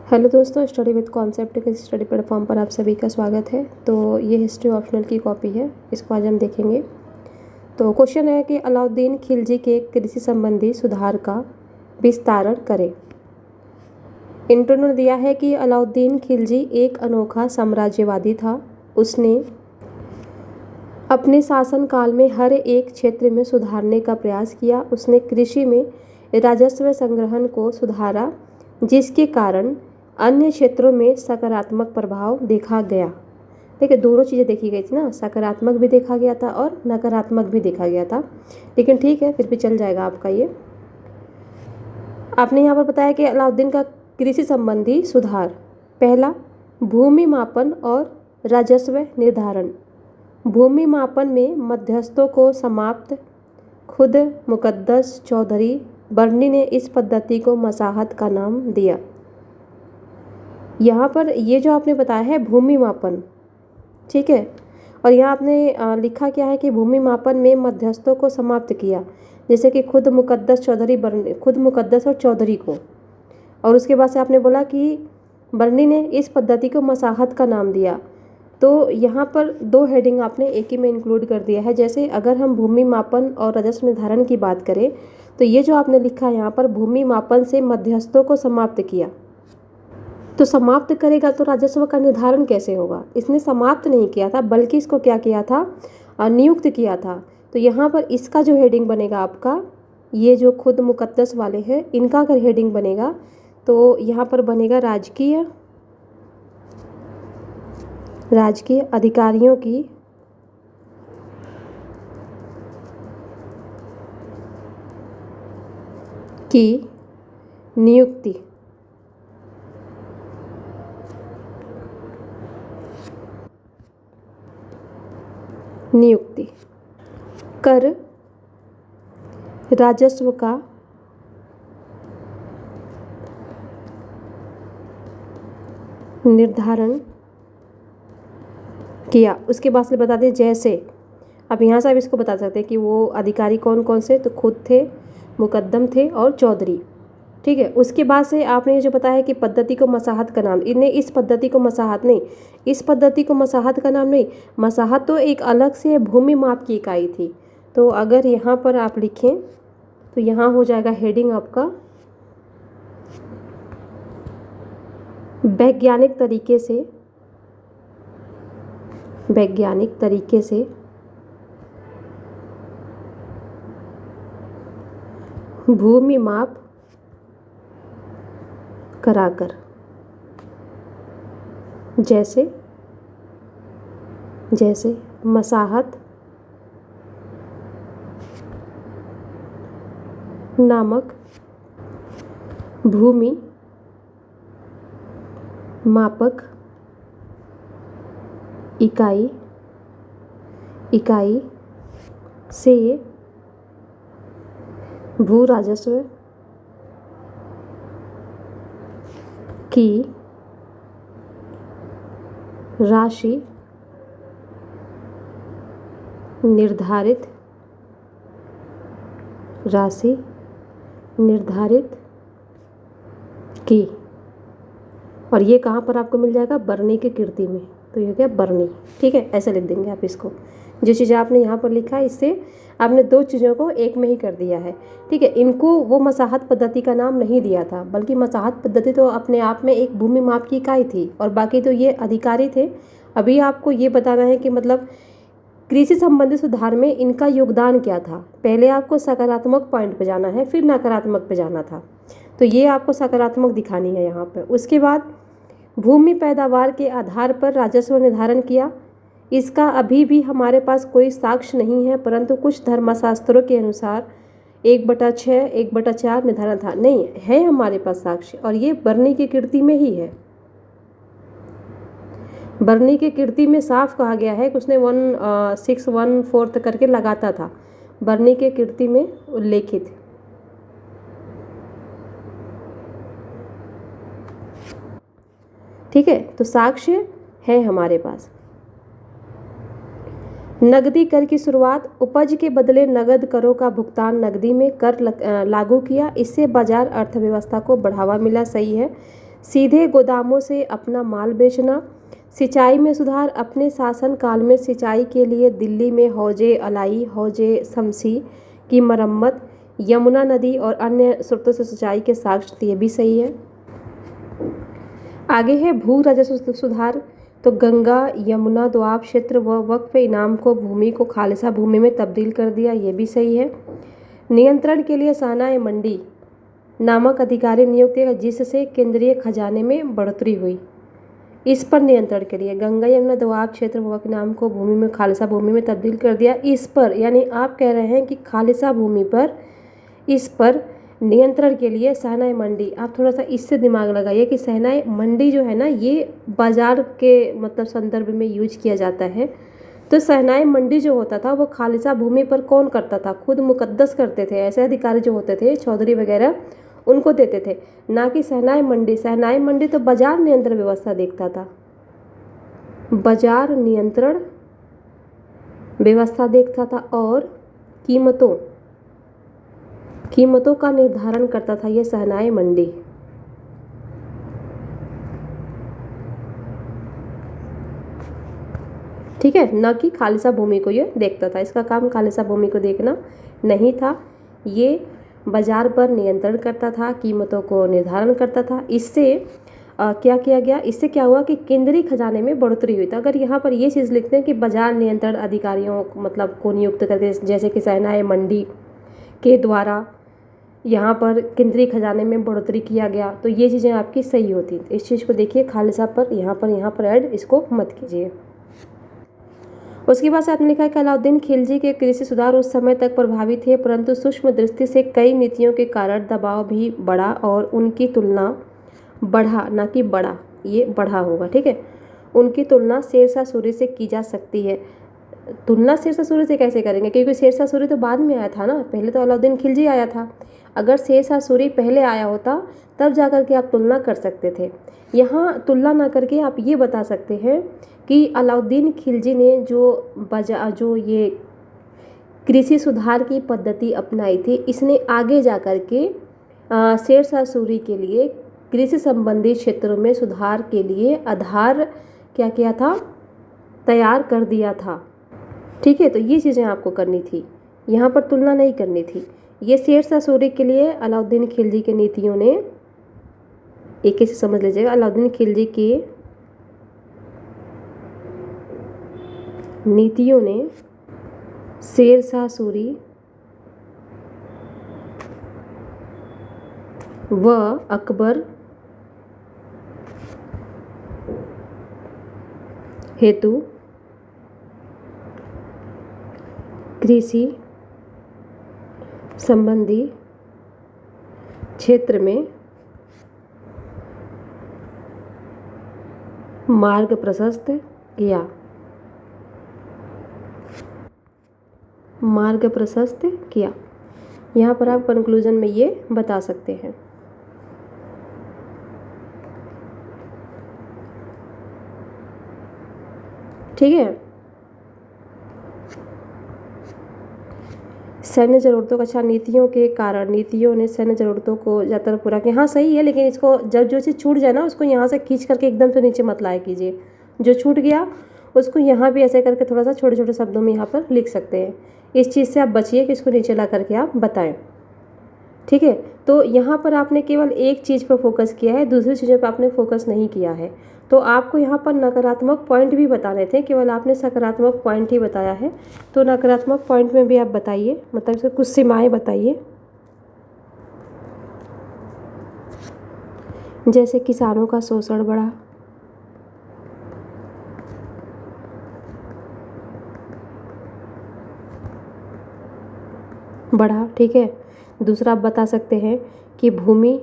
Hello दोस्तों, study with concept के study platform पर आप सभी का स्वागत है। तो ये हिस्ट्री ऑप्शनल की कॉपी है, इसको आज हम देखेंगे। तो क्वेश्चन है कि अलाउद्दीन खिलजी के कृषि संबंधी सुधार का विस्तारण करें। इंट्रो ने दिया है कि अलाउद्दीन खिलजी एक अनोखा साम्राज्यवादी था। उसने अपने शासनकाल में हर एक क्षेत्र में सुधारने का प्रयास किया। उसने कृषि में राजस्व संग्रहण को सुधारा, जिसके कारण अन्य क्षेत्रों में सकारात्मक प्रभाव देखा गया। देखिए, दोनों चीज़ें देखी गई थी ना, सकारात्मक भी देखा गया था और नकारात्मक भी देखा गया था। लेकिन ठीक है, फिर भी चल जाएगा आपका ये। आपने यहाँ पर बताया कि अलाउद्दीन का कृषि संबंधी सुधार। पहला, भूमि मापन और राजस्व निर्धारण। भूमि मापन में मध्यस्थों को समाप्त। खुद मुकद्दस चौधरी बर्नी ने इस पद्धति को मसाहत का नाम दिया। यहाँ पर ये जो आपने बताया है भूमि मापन, ठीक है, और यहाँ आपने लिखा क्या है कि भूमि मापन में मध्यस्थों को समाप्त किया, जैसे कि खुद मुकद्दस और चौधरी को। और उसके बाद से आपने बोला कि बर्नी ने इस पद्धति को मसाहत का नाम दिया। तो यहाँ पर दो हेडिंग आपने एक ही में इंक्लूड कर दिया है। जैसे अगर हम भूमि मापन और राजस्व निर्धारण की बात करें तो ये जो आपने लिखा है यहाँ पर, भूमि मापन से मध्यस्थों को समाप्त किया, तो समाप्त करेगा तो राजस्व का निर्धारण कैसे होगा? इसने समाप्त नहीं किया था, बल्कि इसको क्या किया था, नियुक्त किया था। तो यहाँ पर इसका जो हेडिंग बनेगा आपका, ये जो खुद मुकद्दस वाले हैं, इनका अगर हेडिंग बनेगा तो यहाँ पर बनेगा राजकीय अधिकारियों की नियुक्ति। कर राजस्व का निर्धारण किया। उसके बाद से बता दें, जैसे अब यहाँ से आप इसको बता सकते हैं कि वो अधिकारी कौन कौन से, तो खुद थे, मुकद्दम थे और चौधरी, ठीक है। उसके बाद से आपने ये जो बताया कि पद्धति को मसाहत का नाम, इन्हें इस पद्धति को मसाहत नहीं, इस पद्धति को मसाहत का नाम नहीं, मसाहत तो एक अलग से भूमि माप की इकाई थी। तो अगर यहाँ पर आप लिखें तो यहाँ हो जाएगा हेडिंग आपका वैज्ञानिक तरीके से भूमि माप कराकर, जैसे मसाहत नामक भूमि मापक इकाई से भू राजस्व की राशि निर्धारित की। और ये कहाँ पर आपको मिल जाएगा? बर्नी की कीर्ति में। तो ये क्या, बर्नी, ठीक है, ऐसे लिख देंगे आप इसको। जो चीज़ें आपने यहाँ पर लिखा है, इससे आपने दो चीज़ों को एक में ही कर दिया है, ठीक है। इनको वो मसाहत पद्धति का नाम नहीं दिया था, बल्कि मसाहत पद्धति तो अपने आप में एक भूमि माप की इकाई थी और बाकी तो ये अधिकारी थे। अभी आपको ये बताना है कि मतलब कृषि संबंधी सुधार में इनका योगदान क्या था। पहले आपको सकारात्मक पॉइंट पे जाना है, फिर नकारात्मक पे जाना था। तो ये आपको सकारात्मक दिखानी है यहाँ पर। उसके बाद भूमि पैदावार के आधार पर राजस्व निर्धारण किया। इसका अभी भी हमारे पास कोई साक्ष्य नहीं है, परंतु कुछ धर्मशास्त्रों के अनुसार 1/6, 1/4 निर्धारण था। नहीं है हमारे पास साक्ष्य, और ये बर्नी की कीर्ति में ही है। बर्नी की कीर्ति में साफ कहा गया है कि उसने 1/6 करके लगाता था, बर्नी की कीर्ति में उल्लेखित। ठीक है, तो साक्ष्य है हमारे पास। नकदी कर की शुरुआत, उपज के बदले नगद करों का भुगतान नकदी में कर लागू किया। इससे बाजार अर्थव्यवस्था को बढ़ावा मिला। सही है। सीधे गोदामों से अपना माल बेचना, सिंचाई में सुधार, अपने शासन काल में सिंचाई के लिए दिल्ली में हौजे अलाई, हौजे शमसी की मरम्मत, यमुना नदी और अन्य स्रोतों से सिंचाई के साक्ष्य, ये भी सही है। आगे है भू राजस्व सुधार, तो गंगा यमुना दोआब क्षेत्र व वक्फ इनाम को भूमि को खालिसा भूमि में तब्दील कर दिया, ये भी सही है। नियंत्रण के लिए सहनाए मंडी नामक अधिकारी नियुक्त किया जिससे केंद्रीय खजाने में बढ़ोतरी हुई। इस पर नियंत्रण के लिए गंगा यमुना दोआब क्षेत्र व वक्फ इनाम को भूमि में खालिसा भूमि में तब्दील कर दिया। इस पर यानी आप कह रहे हैं कि खालिसा भूमि पर इस पर नियंत्रण के लिए सहनाई मंडी, आप थोड़ा सा इससे दिमाग लगाइए कि सहनाई मंडी जो है ना ये बाज़ार के मतलब संदर्भ में यूज किया जाता है। तो सहनाई मंडी जो होता था वो खालिसा भूमि पर कौन करता था, खुद मुकद्दस करते थे, ऐसे अधिकारी जो होते थे चौधरी वगैरह उनको देते थे, ना कि सहनाई मंडी। सहनाई मंडी तो बाजार नियंत्रण व्यवस्था देखता था, बाजार नियंत्रण व्यवस्था देखता था और कीमतों का निर्धारण करता था ये सहनाई मंडी। ठीक है, न कि खालिसा भूमि को ये देखता था, इसका काम खालिसा भूमि को देखना नहीं था, ये बाजार पर नियंत्रण करता था, कीमतों को निर्धारण करता था। इससे क्या किया गया, इससे क्या हुआ कि केंद्रीय खजाने में बढ़ोतरी हुई। तो अगर यहाँ पर ये चीज़ लिखते हैं कि बाजार नियंत्रण अधिकारियों मतलब को नियुक्त करके, जैसे कि सहनाई मंडी के द्वारा यहाँ पर केंद्रीय खजाने में बढ़ोतरी किया गया, तो ये चीज़ें आपकी सही होती। इस चीज़ को देखिए खालिसा पर यहाँ पर ऐड इसको मत कीजिए। उसके बाद आपने लिखा है कि अलाउद्दीन खिलजी के कृषि सुधार उस समय तक प्रभावी थे, परंतु सूक्ष्म दृष्टि से कई नीतियों के कारण दबाव भी बढ़ा और उनकी तुलना बढ़ा, ना कि बड़ा, ये बढ़ा होगा, ठीक है। उनकी तुलना शेरशाह सूरी से की जा सकती है। तुलना शेरशाह सूरी से कैसे करेंगे, क्योंकि शेरशाह सूरी तो बाद में आया था ना, पहले तो अलाउद्दीन खिलजी आया था। अगर शेरशाह सूरी पहले आया होता तब जा कर के आप तुलना कर सकते थे। यहाँ तुलना ना करके आप ये बता सकते हैं कि अलाउद्दीन खिलजी ने जो ये कृषि सुधार की पद्धति अपनाई थी, इसने आगे जा कर के शेरशाह सूरी के लिए कृषि संबंधी क्षेत्रों में सुधार के लिए आधार क्या किया था, तैयार कर दिया था। ठीक है, तो ये चीज़ें आपको करनी थी, यहाँ पर तुलना नहीं करनी थी। ये शेरशाह सूरी के लिए अलाउद्दीन खिलजी के नीतियों ने, एक से समझ लीजिएगा, अलाउद्दीन खिलजी की नीतियों ने शेरशाह सूरी व अकबर हेतु कृषि संबंधी क्षेत्र में मार्ग प्रशस्त किया, मार्ग प्रशस्त किया। यहाँ पर आप कंक्लूजन में ये बता सकते हैं। ठीक है, सैन्य ज़रूरतों का, अच्छा नीतियों के कारण, नीतियों ने सैन्य ज़रूरतों को ज़्यादातर पूरा किया। हाँ सही है, लेकिन इसको जब जो चीज़ छूट जाए ना उसको यहाँ से खींच करके एकदम से नीचे मत लाया कीजिए। जो छूट गया उसको यहाँ भी ऐसे करके थोड़ा सा छोटे छोटे शब्दों में यहाँ पर लिख सकते हैं। इस चीज़ से आप बचिए कि इसको नीचे ला करके आप बताएं। ठीक है, तो यहाँ पर आपने केवल एक चीज़ पर फोकस किया है, दूसरी चीज़ों पर आपने फोकस नहीं किया है। तो आपको यहाँ पर नकारात्मक पॉइंट भी बताने थे, केवल आपने सकारात्मक पॉइंट ही बताया है। तो नकारात्मक पॉइंट में भी आप बताइए, मतलब इसमें कुछ सीमाएं बताइए। जैसे किसानों का शोषण बढ़ा, ठीक है। दूसरा आप बता सकते हैं कि भूमि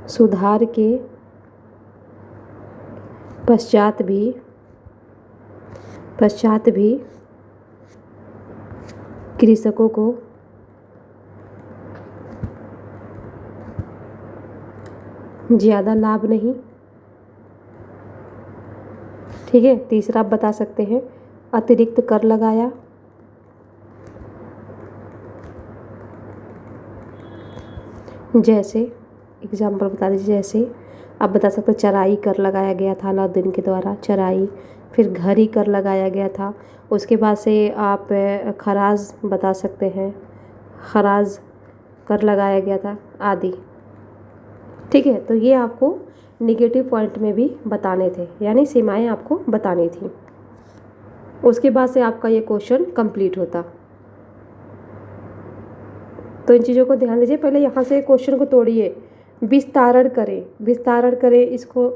सुधार के पश्चात भी कृषकों को ज़्यादा लाभ नहीं। ठीक है, तीसरा आप बता सकते हैं अतिरिक्त कर लगाया। जैसे एग्जाम्पल बता दीजिए, जैसे आप बता सकते हैं चराई कर लगाया गया था अलाउद्दीन के द्वारा, चराई। फिर घरी कर लगाया गया था। उसके बाद से आप खराज बता सकते हैं, खराज कर लगाया गया था आदि। ठीक है, तो ये आपको निगेटिव पॉइंट में भी बताने थे, यानी सीमाएं आपको बतानी थी। उसके बाद से आपका ये क्वेश्चन कंप्लीट होता। तो इन चीज़ों को ध्यान दीजिए। पहले यहाँ से क्वेश्चन को तोड़िए, विस्तारण करें, विस्तारण करें, इसको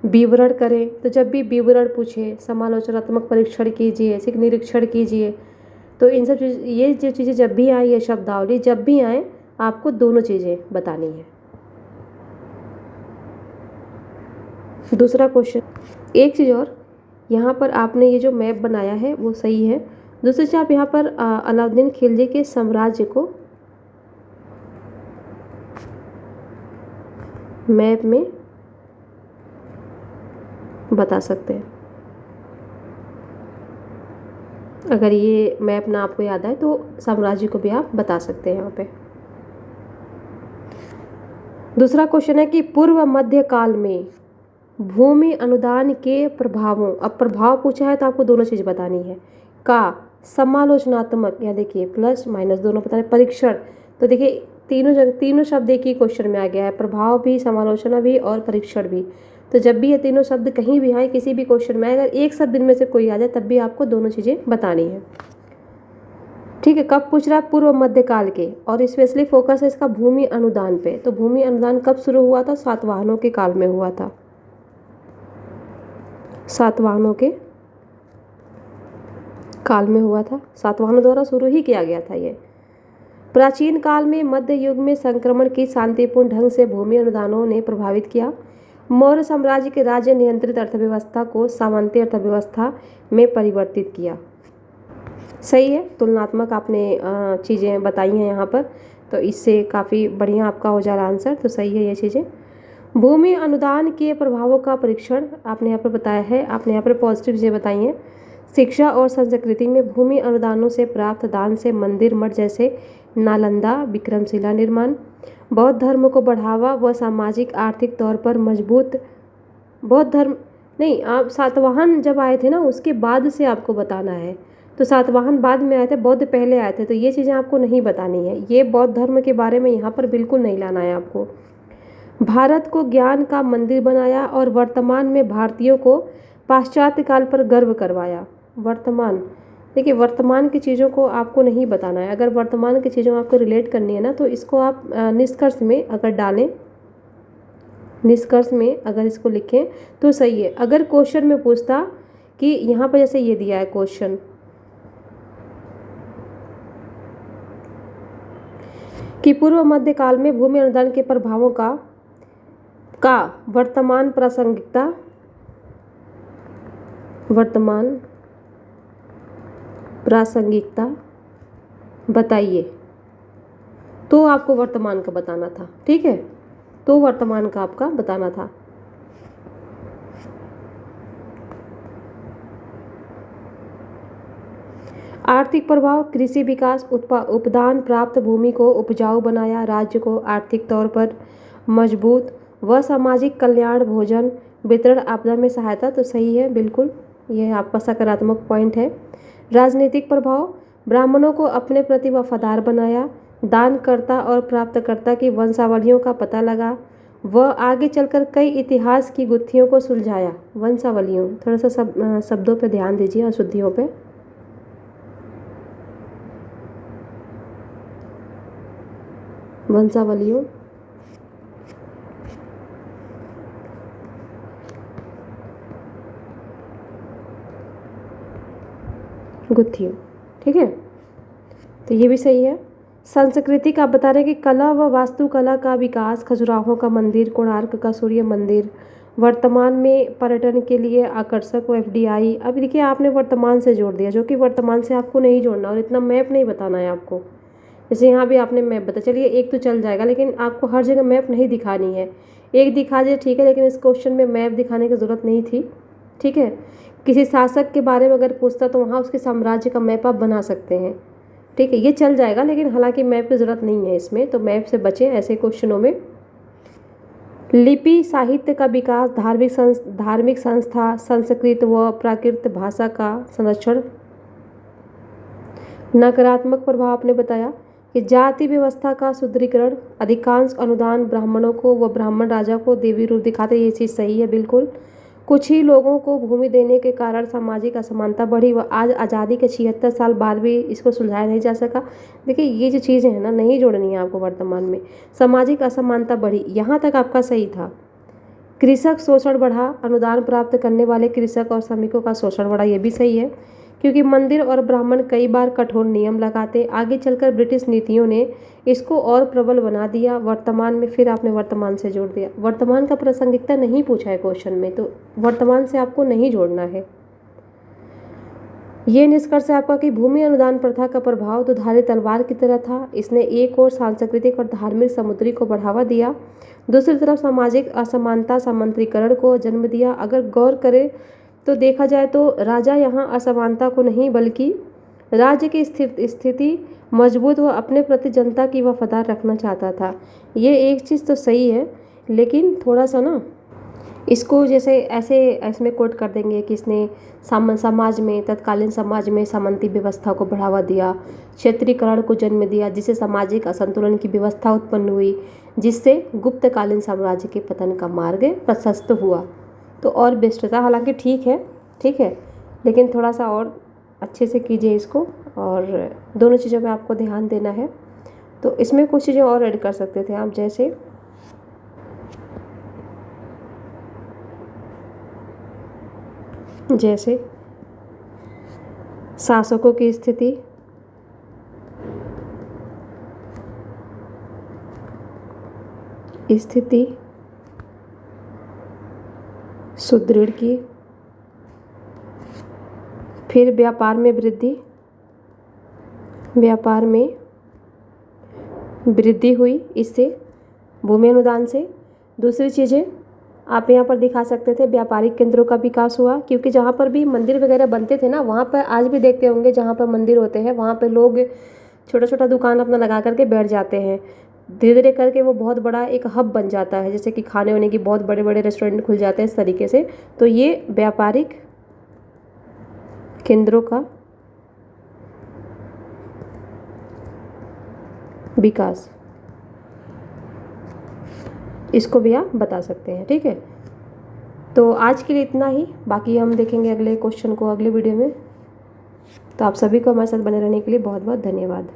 विवरण करें। तो जब भी विवरण पूछे, समालोचनात्मक परीक्षण कीजिए, सिर्फ निरीक्षण कीजिए। तो इन सब चीज़, ये जो चीज़ें जब भी आए, ये शब्दावली जब भी आए, आपको दोनों चीज़ें बतानी है। दूसरा क्वेश्चन, एक चीज़ और, यहाँ पर आपने ये जो मैप बनाया है वो सही है। दूसरी चीज़, आप यहाँ पर अलाउद्दीन खिलजी के साम्राज्य को मैप में बता सकते हैं। अगर ये मैप ना आपको याद आए तो साम्राज्य को भी आप बता सकते हैं यहाँ पे। दूसरा क्वेश्चन है कि पूर्व मध्य काल में भूमि अनुदान के प्रभावों, अब प्रभाव पूछा है तो आपको दोनों चीज़ बतानी है, का समालोचनात्मक, यहाँ देखिए प्लस माइनस दोनों बताने, परीक्षण। तो देखिए तीनों शब्द एक ही क्वेश्चन में आ गया है, प्रभाव भी, समालोचना भी और परीक्षण भी। तो जब भी ये तीनों शब्द कहीं भी आए, किसी भी क्वेश्चन में, अगर एक शब्द इनमें से कोई आ जाए, तब भी आपको दोनों चीज़ें बतानी है। ठीक है, कब पूछ रहा है? पूर्व मध्यकाल के, और स्पेशली फोकस है इसका भूमि अनुदान पे। तो भूमि अनुदान कब शुरू हुआ था? सातवाहनों के काल में हुआ था, सातवाहनों के काल में हुआ था, सातवाहनों द्वारा शुरू ही किया गया था ये। प्राचीन काल में, मध्य युग में संक्रमण की शांतिपूर्ण ढंग से भूमि अनुदानों ने प्रभावित किया। मौर्य साम्राज्य के राज्य नियंत्रित अर्थव्यवस्था को सामंती अर्थव्यवस्था में परिवर्तित किया। सही है, तुलनात्मक आपने चीज़ें बताई हैं यहाँ पर, तो इससे काफ़ी बढ़िया आपका हो जा रहा आंसर। तो सही है ये चीज़ें। भूमि अनुदान के प्रभावों का परीक्षण आपने यहाँ पर बताया है, आपने यहाँ पर पॉजिटिव चीज़ें बताई हैं। शिक्षा और संस्कृति में भूमि अनुदानों से प्राप्त दान से मंदिर, मठ जैसे नालंदा, विक्रमशिला निर्माण, बौद्ध धर्म को बढ़ावा व सामाजिक आर्थिक तौर पर मजबूत। बौद्ध धर्म नहीं, आप सातवाहन जब आए थे ना, उसके बाद से आपको बताना है। तो सातवाहन बाद में आए थे, बौद्ध पहले आए थे, तो ये चीज़ें आपको नहीं बतानी है। ये बौद्ध धर्म के बारे में यहाँ पर बिल्कुल नहीं लाना है आपको। भारत को ज्ञान का मंदिर बनाया और वर्तमान में भारतीयों को पाश्चात्य काल पर गर्व करवाया। वर्तमान, देखिए वर्तमान की चीज़ों को आपको नहीं बताना है। अगर वर्तमान की चीज़ों आपको रिलेट करनी है ना, तो इसको आप निष्कर्ष में अगर डालें, निष्कर्ष में अगर इसको लिखें तो सही है। अगर क्वेश्चन में पूछता कि यहाँ पर जैसे ये दिया है क्वेश्चन कि पूर्व मध्य काल में भूमि अनुदान के प्रभावों का वर्तमान प्रासंगिकता, वर्तमान प्रासंगिकता बताइए, तो आपको वर्तमान का बताना था। ठीक है, तो वर्तमान का आपका बताना था। आर्थिक प्रभाव, कृषि विकास, उपदान प्राप्त भूमि को उपजाऊ बनाया, राज्य को आर्थिक तौर पर मजबूत व सामाजिक कल्याण, भोजन वितरण, आपदा में सहायता। तो सही है, बिल्कुल ये आपका सकारात्मक पॉइंट है। राजनीतिक प्रभाव, ब्राह्मणों को अपने प्रति वफादार बनाया, दानकर्ता और प्राप्तकर्ता की वंशावलियों का पता लगा, व आगे चलकर कई इतिहास की गुत्थियों को सुलझाया। वंशावलियों, थोड़ा सा शब्दों पे ध्यान दीजिए, अशुद्धियों पे। वंशावलियों, गुत्थियों। ठीक है, तो ये भी सही है। संस्कृति का बता रहे हैं कि कला व वास्तुकला का विकास, खजुराहों का मंदिर, कोणार्क का सूर्य मंदिर, वर्तमान में पर्यटन के लिए आकर्षक व FDI। अब देखिए आपने वर्तमान से जोड़ दिया, जो कि वर्तमान से आपको नहीं जोड़ना और इतना मैप नहीं बताना है आपको। जैसे यहाँ भी आपने मैप बता, चलिए एक तो चल जाएगा, लेकिन आपको हर जगह मैप नहीं दिखानी है। एक दिखा दिया ठीक है, लेकिन इस क्वेश्चन में मैप दिखाने की ज़रूरत नहीं थी। ठीक है, किसी शासक के बारे में अगर पूछता तो वहाँ उसके साम्राज्य का मैप आप बना सकते हैं, ठीक है, ये चल जाएगा, लेकिन हालांकि मैप की ज़रूरत नहीं है इसमें, तो मैप से बचें ऐसे क्वेश्चनों में। लिपि साहित्य का विकास, धार्मिक संस्था, संस्कृत व प्राकृत भाषा का संरक्षण। नकारात्मक प्रभाव आपने बताया कि जाति व्यवस्था का सुदृढ़ीकरण, अधिकांश अनुदान ब्राह्मणों को व ब्राह्मण राजा को देवी रूप दिखाते, ये चीज़ सही है बिल्कुल। कुछ ही लोगों को भूमि देने के कारण सामाजिक असमानता बढ़ी व आज आज़ादी के 76 साल बाद भी इसको सुलझाया नहीं जा सका। देखिए ये जो चीज़ें हैं ना, नहीं जोड़नी है आपको वर्तमान में। सामाजिक असमानता बढ़ी, यहाँ तक आपका सही था। कृषक शोषण बढ़ा, अनुदान प्राप्त करने वाले कृषक और श्रमिकों का शोषण बढ़ा, ये भी सही है, क्योंकि मंदिर और ब्राह्मण कई बार कठोर नियम लगाते। आगे चलकर ब्रिटिश नीतियों ने इसको और प्रबल बना दिया। वर्तमान में, फिर आपने वर्तमान से जोड़ दिया। वर्तमान का प्रासंगिकता नहीं पूछा है क्वेश्चन में, तो वर्तमान से आपको नहीं जोड़ना है। ये निष्कर्ष है आपका कि भूमि अनुदान प्रथा का प्रभाव दुधारी तलवार की तरह था। इसने एक ओर सांस्कृतिक और धार्मिक समुद्री को बढ़ावा दिया, दूसरी तरफ सामाजिक असमानता सामंतीकरण को जन्म दिया। अगर गौर करें तो देखा जाए तो राजा यहाँ असमानता को नहीं, बल्कि राज्य की स्थिति मजबूत व अपने प्रति जनता की वफादार रखना चाहता था। ये एक चीज़ तो सही है, लेकिन थोड़ा सा ना इसको जैसे ऐसे इसमें कोट कर देंगे कि इसने समाज में, तत्कालीन समाज में सामंती व्यवस्था को बढ़ावा दिया, क्षेत्रीकरण को जन्म दिया, जिससे सामाजिक असंतुलन की व्यवस्था उत्पन्न हुई, जिससे गुप्तकालीन साम्राज्य के पतन का मार्ग प्रशस्त हुआ। तो और बेस्ट था, हालांकि ठीक है, लेकिन थोड़ा सा और अच्छे से कीजिए इसको, और दोनों चीज़ों में आपको ध्यान देना है। तो इसमें कुछ चीज़ें और ऐड कर सकते थे आप, जैसे शासकों की स्थिति सुदृढ़ की, फिर व्यापार में वृद्धि हुई इससे, भूमि अनुदान से। दूसरी चीज़ें आप यहाँ पर दिखा सकते थे, व्यापारिक केंद्रों का विकास हुआ, क्योंकि जहाँ पर भी मंदिर वगैरह बनते थे ना, वहाँ पर आज भी देखते होंगे जहाँ पर मंदिर होते हैं वहाँ पर लोग छोटा छोटा दुकान अपना लगा करके बैठ जाते हैं। धीरे धीरे करके वो बहुत बड़ा एक हब बन जाता है, जैसे कि खाने वाने की बहुत बड़े बड़े रेस्टोरेंट खुल जाते हैं इस तरीके से। तो ये व्यापारिक केंद्रों का विकास, इसको भी आप बता सकते हैं। ठीक है, तो आज के लिए इतना ही, बाकी हम देखेंगे अगले क्वेश्चन को अगले वीडियो में। तो आप सभी को हमारे साथ बने रहने के लिए बहुत बहुत धन्यवाद।